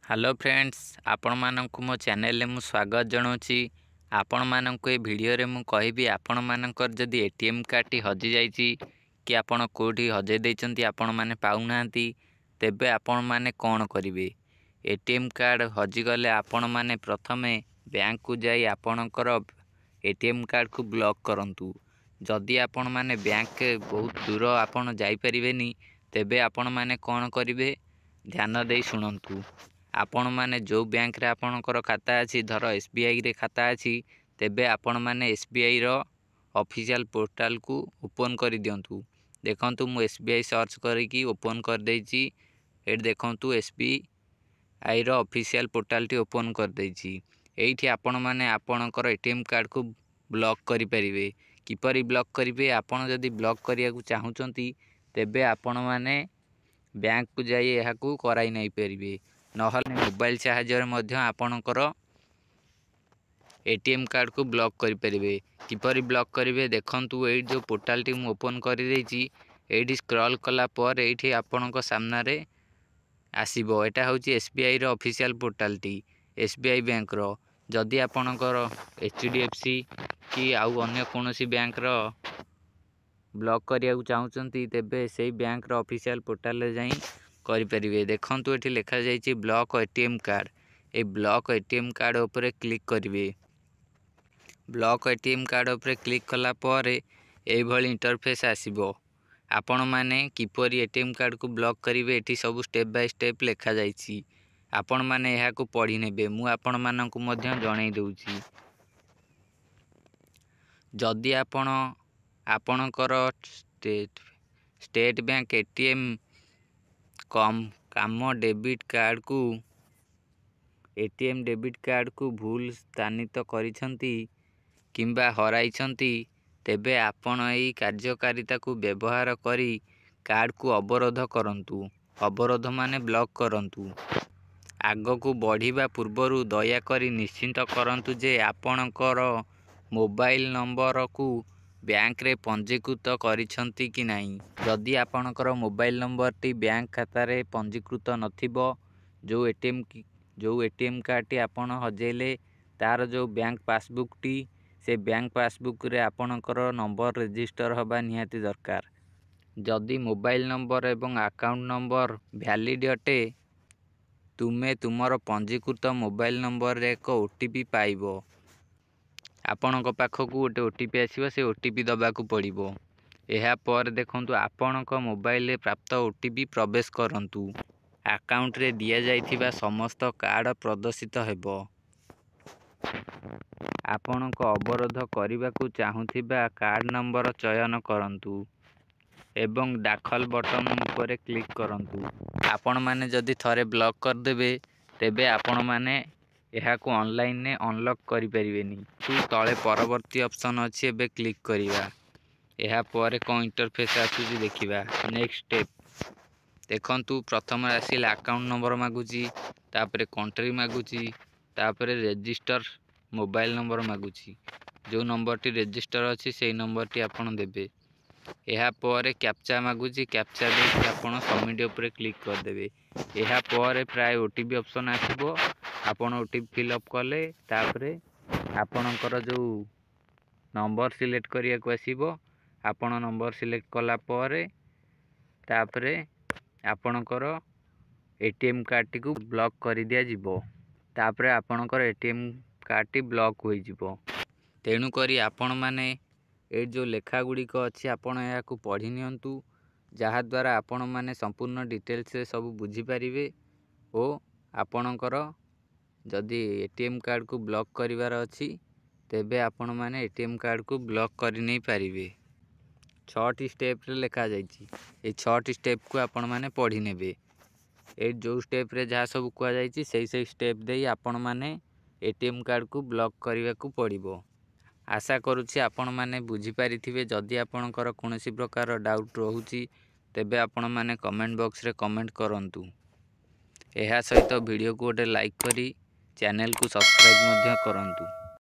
Hello friends, आपण मानकु मो channel मु स्वागत जनाऊँगी। आपण मानकु ए वीडियो रे मु कहबी आपण मानकर जदि एटीएम कार्ड टी हजि जाइछि कि आपण कोठी हजै दैचंती आपण माने पाउनांती तेबे आपण माने कोन करिवे। एटीएम कार्ड हजि गले आपण माने प्रथमे बैंक को जाई आपणकर एटीएम कार्ड को ब्लॉक करंतु। जदि आपण माने बैंक के बहुत दूर आपण जाई परिबेनी तेबे आपण माने कोन करिवे ध्यान देई सुनंतु। आपण माने जो बैंक रे आपणकर खाता अछि, धर एसबीआई रे खाता अछि, तेबे आपण माने एसबीआई रो ऑफिशियल पोर्टल को ओपन करि दियंतु। देखंतु मु एसबीआई सर्च करिकी ओपन कर देछि। एट देखंतु एसबीआई रो ऑफिशियल पोर्टल टी ओपन कर देछि। एठी आपण माने आपणकर एटीएम कार्ड को ब्लॉक करि परिबे। किपरि ब्लॉक करिवे? आपण जदि ब्लॉक करिया को चाहुचंती तेबे आपण माने बैंक को जाई एहा को कराई नै परिबे। नहले मोबाइल साहाय्य मध्य आपणकर एटीएम कार्ड को ब्लॉक करि परिबे। किपरि ब्लॉक करिवे देखंतु एई जो पोर्टल टी मु ओपन करि देछि। एठी स्क्रॉल कला पर एठी आपणक सामना रे आसीबो। एटा होची एसबीआई रो ऑफिशियल पोर्टल टी, एसबीआई बैंक रो। जदि आपणकर एचडीएफसी कि आउ अन्य कोनोसी बैंक रो ब्लॉक करिया को चाहुचंती तेबे सेई बैंक रो ऑफिशियल पोर्टल रे जाई करि परिबे। देखंतु एठी लिखा जाइछि ब्लॉक एटीएम कार्ड। ए ब्लॉक एटीएम कार्ड ऊपर क्लिक करिवे। ब्लॉक एटीएम कार्ड ऊपर क्लिक कला पर एई भली इंटरफेस आसीबो। आपण माने किपरि एटीएम कार्ड को ब्लॉक करिवे एठी सब स्टेप बाय स्टेप लिखा जाइछि। आपण माने एहा को पढि नेबे। मु आपण मानकु मध्य जणाई दउछि। जदि आपण आपणकर स्टेट बैंक एटीएम काम डेबिट कार्ड को एटीएम डेबिट कार्ड को भूल स्थानित करिसंती किंबा हराइसंती तेबे आपण एई कार्यकारिता को व्यवहार करी कार्ड को अवरोध करंतु। अवरोध माने ब्लॉक करंतु। आगो को बढ़िबा पूर्वरु दया करी निश्चिंत करंतु जे आपणकर मोबाइल नंबर को बैंक रे पंजीकृत करिसंती कि नाही। जदि आपणकर मोबाइल नंबर टी बैंक खाता रे पंजीकृत नथिबो, जो एटीएम कार्ड टी आपण हजेले तार जो बैंक पासबुक टी से बैंक पासबुक रे आपणकर नंबर रजिस्टर हबा निहाती दरकार। जदि मोबाइल नंबर एवं अकाउंट नंबर वैलिड अटे तुमे तुमर पंजीकृत मोबाइल नंबर रे एक ओटीपी पाइबो। आपणक पाखकु गोटे ओटीपी आसीबो, से ओटीपी दबा को पड़िबो। एहा पर देखंतु आपणक मोबाइल रे प्राप्त ओटीपी प्रवेश करंतु। अकाउंट रे दिया जाइथिबा समस्त कार्ड प्रदर्शित हेबो। आपणक अवरोध करिबा को चाहुथिबा कार्ड नंबर चयन करंतु एवं दाखल बटन ऊपर क्लिक करंतु। आपण माने जदि थरे ब्लॉक कर देबे तेबे आपण माने एहा को ऑनलाइन ने अनलॉक करि परिबेनी। तळे परवर्ती ऑप्शन अछि, एबे क्लिक करिवा। एहा पर कोन इंटरफेस आसुची देखिबा। नेक्स्ट स्टेप देखंतु प्रथम आसिल अकाउंट नंबर मागुची, तापरे कंट्री मागुची, तापरे रजिस्टर मोबाइल नंबर मागुची। जो नंबर टी रजिस्टर अछि सेही नंबर टी आपण देबे। एहा पर कैप्चा मागुची, कैप्चा दे आपण सबमिट ऊपर क्लिक कर देबे। एहा पर प्राय ओटीपी ऑप्शन आसीबो। आपण ओटीपी फिल अप कले तापरे आपणकर जो नंबर सिलेक्ट करिया को आसीबो। आपण नंबर सिलेक्ट कला पर तापरे आपणकर एटीएम कार्ड टी को ब्लॉक कर दिया जिवो। तापरे आपणकर एटीएम कार्ड टी ब्लॉक होई जिवो। तेणु करी आपण माने ए जो लेखा गुड़िक अच्छी आपण या पढ़ी नियंतु, जहा द्वारा आपण माने संपूर्ण डिटेल्स रे सब बुझी पारिबे ओ आपणकर जदि एटीएम कार्ड को ब्लॉक करिवार अछि तेबे आपण माने एटीएम कार्ड को ब्लॉक करि नै पारिबे। 6टी स्टेप रे लिखा जाइछि। ए 6टी स्टेप को आपण माने पढ़ी नेबे। ए जो स्टेप रे जहा सब कुआ जाइछि सेही स्टेप देई आपण माने एटीएम कार्ड को ब्लॉक करिवा को पड़िबो। आशा करुछि आपण माने बुझी पारिथिबे। जदि आपणकर कोनोसी प्रकार डाउट रहुछि तेबे आपण माने कमेंट बॉक्स रे कमेंट करंतु। एहा सहित वीडियो को गोटे लाइक करी चैनल को सब्सक्राइब मध्य करंतु।